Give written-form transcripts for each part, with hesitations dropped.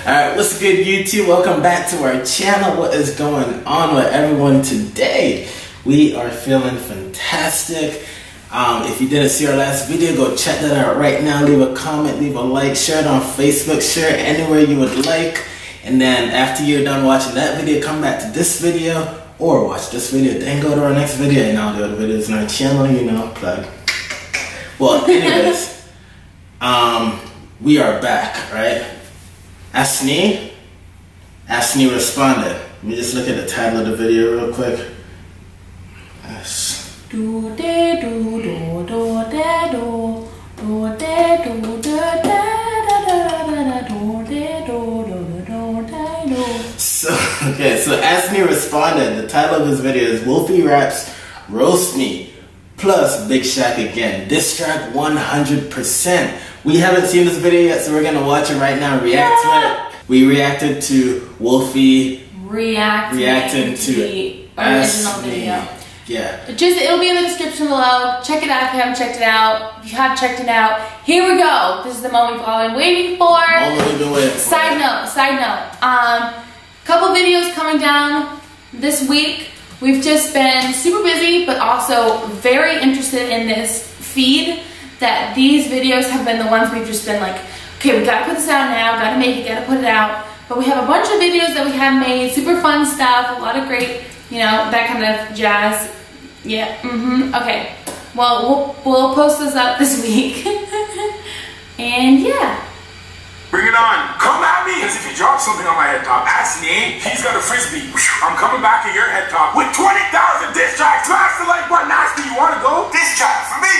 Alright, what's good YouTube? Welcome back to our channel. What is going on with everyone today? We are feeling fantastic. If you didn't see our last video, go check that out right now. Leave a comment, leave a like, share it on Facebook, share it anywhere you would like. And then after you're done watching that video, come back to this video or watch this video, then go to our next video and all the other videos on our channel, you know, plug. Well, anyways, we are back, right? Asznee responded. Let me just look at the title of the video real quick. So Asznee responded. The title of his video is Wolfieraps Roast Me plus Big Shaq again. Diss track 100%. We haven't seen this video yet, so we're gonna watch it right now and react to it. We reacted to Wolfie reacting to the original video. Yeah. It'll be in the description below. Check it out if you haven't checked it out. If you have checked it out, here we go. This is the moment we've all been waiting for. Side note. Couple videos coming down this week. We've just been super busy, but also very interested in this feed. That these videos have been the ones we've just been like, okay, we gotta put this out now, gotta make it, gotta put it out. But we have a bunch of videos that we have made, super fun stuff, a lot of great, you know, that kind of jazz. Yeah, okay. Well, we'll post this up this week. And yeah. Bring it on. Come at me. Because if you drop something on my head top, Asznee, he's got a frisbee. I'm coming back at your head top with 20,000 diss tracks. Smash the like button. Asznee, you want to go? Diss track for me.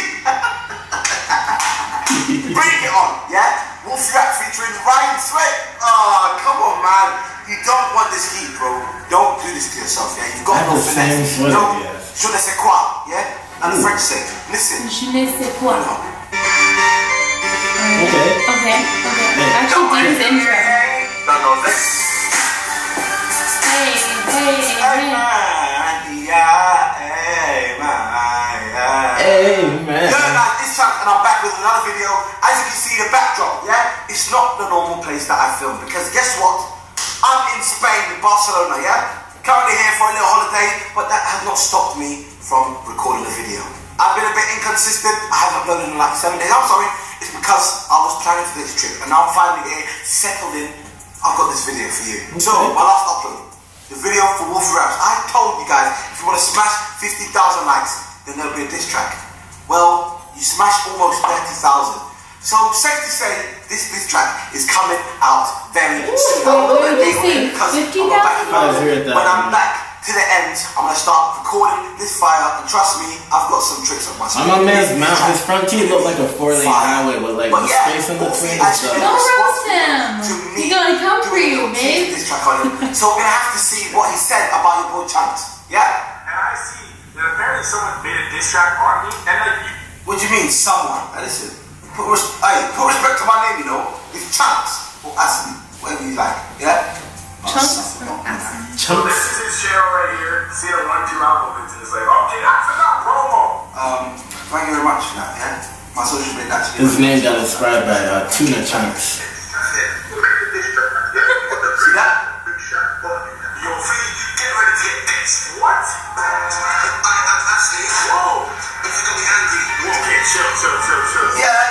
Bring it on, yeah? Wolfieraps featuring Ryan Sweat. Oh, come on, man. You don't want this heat, bro. Don't do this to yourself, yeah? You've got no finesse. Don't. Je ne sais quoi, yeah? And the French say, listen. Je ne sais quoi. Okay. Actually, do his intro. No, this. Hey, man. Yeah, guys, this track, and I'm back with another video. As you can see, the backdrop, yeah? It's not the normal place that I filmed, because guess what? I'm in Spain, in Barcelona, yeah? Currently here for a little holiday, but that has not stopped me from recording the video. I've been a bit inconsistent. I haven't uploaded in like 7 days. I'm sorry. It's because I was planning for this trip, and now I'm finally here, settled in. I've got this video for you. Okay. So, my last upload, the video for Wolfieraps. I told you guys, if you want to smash 50,000 likes, then there'll be a diss track. Well, you smashed almost 30,000. So, safe to say, this diss track is coming out very soon. What did you say? 50,000? When I'm back to the end, I'm going to start recording this fire, and trust me, I've got some tricks up my sleeve. My man's mouth, his front teeth look like a 4-lane highway with like the space in between. Don't roast him. He's gonna come for you, babe. So we're gonna have to see what he said about your boy Chunks. Yeah? And I see that apparently someone made a diss track on me, and like what do you mean, someone? Listen, put respect to my name, you know. It's Chunks or Asznee, whatever you like. Yeah? Chunks or Asznee. So this is his channel right here. See a 1-2 album, and it's like, okay, that's enough promo. Thank you very much for that, yeah? My social media actually. His name got inspired by Tuna Chunks. See that? Yo, Fee, get ready to get this. What? Asznee. Whoa. If you're gonna be angry. Okay, chill. Yeah.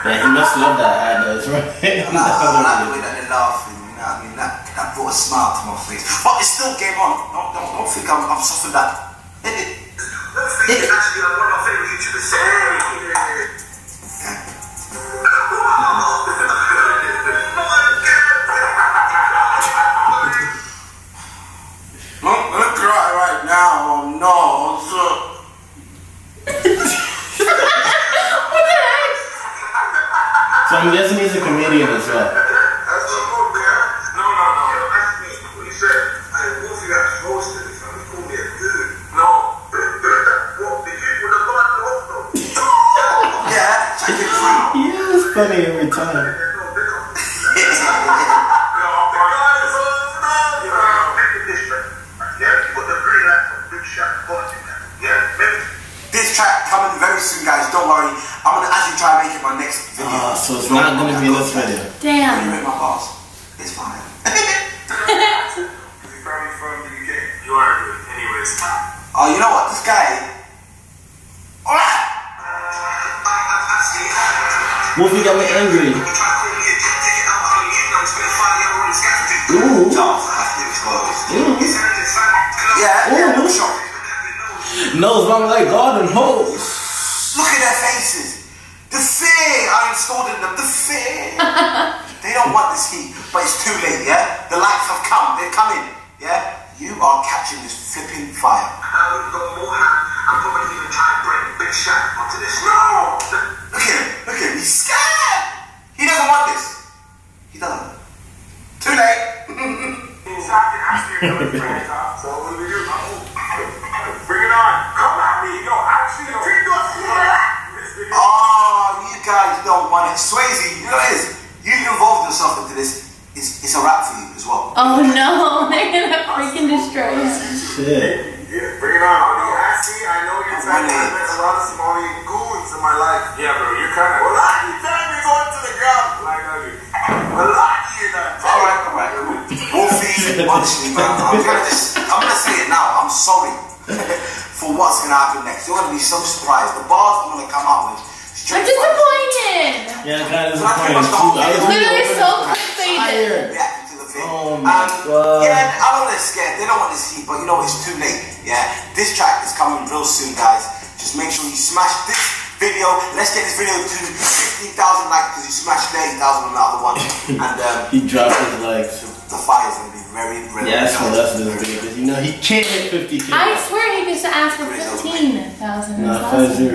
Yeah, he must love that hat though, right? I like the way that they're laughing, you know what I mean? That brought a smile to my face. But it's still game on. Don't think I'm softened that. Wolfie is actually like one of my favorite YouTubers. I'm gonna cry right now. Oh no, So I'm guessing he's a comedian as well. No. What you said? Wolfieraps roasted me, son. He called me a dude. No. What? The dude with the blood though? yeah, check it out. Yeah, it's funny every time. This track coming very soon, guys. Don't worry. I'm gonna, as you actually try making my next video. So it's not gonna be in this video. Damn. You rate my bars. It's fine. Is he probably from the UK? You are good. Anyways. Oh, you know what? This guy. Alright. Wolfie got me angry. Ooh. Yeah, no shot. Nose long like garden hose. Look at their faces. The fear I installed in them. The fear. They don't want this heat, but it's too late, yeah? The lights have come. They're coming, yeah? You are catching this flipping fire. I'm probably even trying to bring Big Shaq onto this. No! Look at him. Look at him. He's scared. He doesn't want this. He doesn't. Too late. Shaq and Ashnee are coming friends, huh? So what do we do? Bring it on. Come at me. Yo, actually, Oh, you guys don't want it. Swayze, you know what it is? You involved yourself into this. It's a wrap for you as well. Oh no, they're gonna freaking destroy us. Shit. Yeah, bring it on. Ashnee, I know you're trying to met a lot of Somali goons in my life. Yeah, bro, you're kind of. Well, you tell me going to the ground. Like, well, you're not. Alright, cool. Wolfie, honestly, man, I'm gonna say it now. I'm sorry for what's gonna happen next. You're gonna be so surprised. The bars I'm gonna come out with. I'm disappointed. Yeah, kind of disappointed too. It's literally so clickbaited. Reacting to the thing. Oh my God. Yeah, I know they're scared. They don't want this heat, but you know it's too late. Yeah, this track is coming real soon, guys. Just make sure you smash this video. Let's get this video to 15,000 likes because you smashed 30,000 on the other one. And He dropped his likes. the fire's gonna be very, very. Yeah, that's what that's this video because you know he can't hit 50K. I swear he used to ask for 15,000. Nah, 50.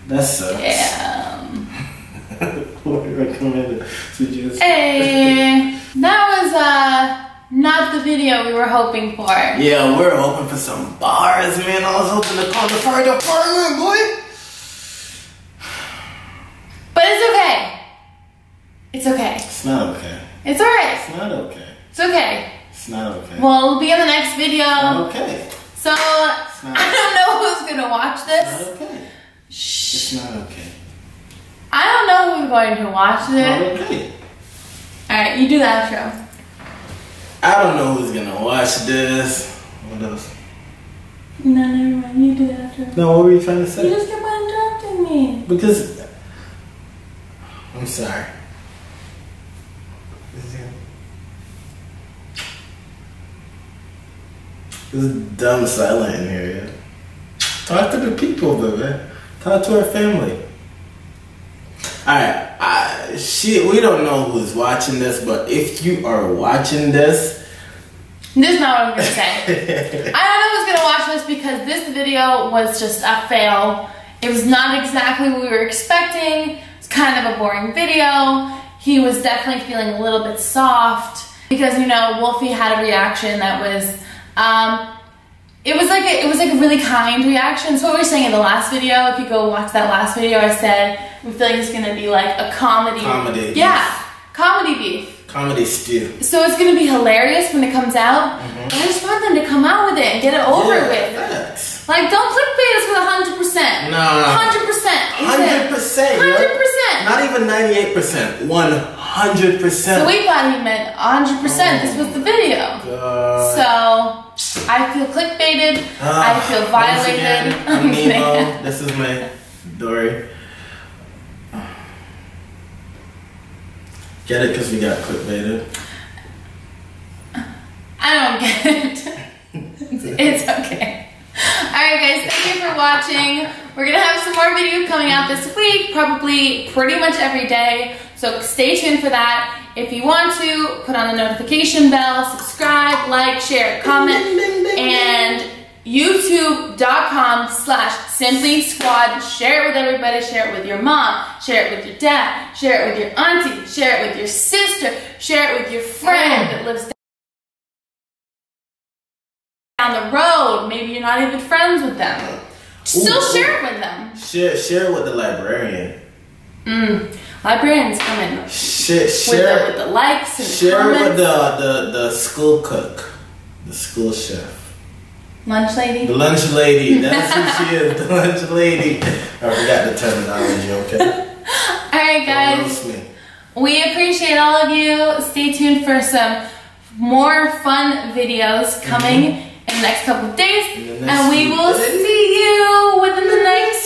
That sucks. Damn. What do I recommend to just? Hey, that was not the video we were hoping for. Yeah, we're hoping for some bars, man. I was hoping to call the fire department, boy. But it's okay. It's okay. It's not okay. It's alright. It's not okay. It's okay. It's not okay. Well, it'll be in the next video. It's not okay. So, I don't know who's gonna watch It's this. not okay. Shh. It's not okay. I don't know who's going to watch It's it. not okay. Alright, you do the outro. I don't know who's gonna watch this. What else? No, never mind. You do the outro. No, what were you trying to You say? just kept on interrupting me. Because I'm sorry. It's dumb silent in here, yeah. Talk to the people, baby. Talk to our family. Alright, we don't know who's watching this, but if you are watching this, this is not what I'm gonna say. I don't know who's gonna watch this because this video was just a fail. It was not exactly what we were expecting. It's kind of a boring video. He was definitely feeling a little bit soft because, you know, Wolfie had a reaction that was, it was like a really kind reaction. So what we were saying in the last video, if you go watch that last video, I said we feel like it's gonna be like a comedy. Yeah, comedy beef. Comedy stew. So it's gonna be hilarious when it comes out. I just want them to come out with it and get it over with. Facts. Like, don't clickbait us with 100%. No. 100%. 100%. 100%. Not even 98%. 100%. So we thought he meant 100%. This was the video. God. So I feel clickbaited. I feel violated. I'm Nemo. This is my Dory. Get it? Because we got clickbaited. I don't get it. It's okay. Alright guys, thank you for watching. We're gonna have some more videos coming out this week, probably pretty much every day. So stay tuned for that. If you want to, put on the notification bell, subscribe, like, share, comment, and youtube.com/Simply Squad. Share it with everybody. Share it with your mom. Share it with your dad. Share it with your auntie. Share it with your sister. Share it with your friend that lives down the road. Maybe you're not even friends with them. Still share it with them. Share it with the librarian. Librarians come in. Share with the likes and share comments. it with the school cook, the school chef. Lunch lady? The lunch lady. That's who she is. The lunch lady. I forgot the terminology, okay? Alright, guys. We appreciate all of you. Stay tuned for some more fun videos coming in the next couple of days. And we will see you within the next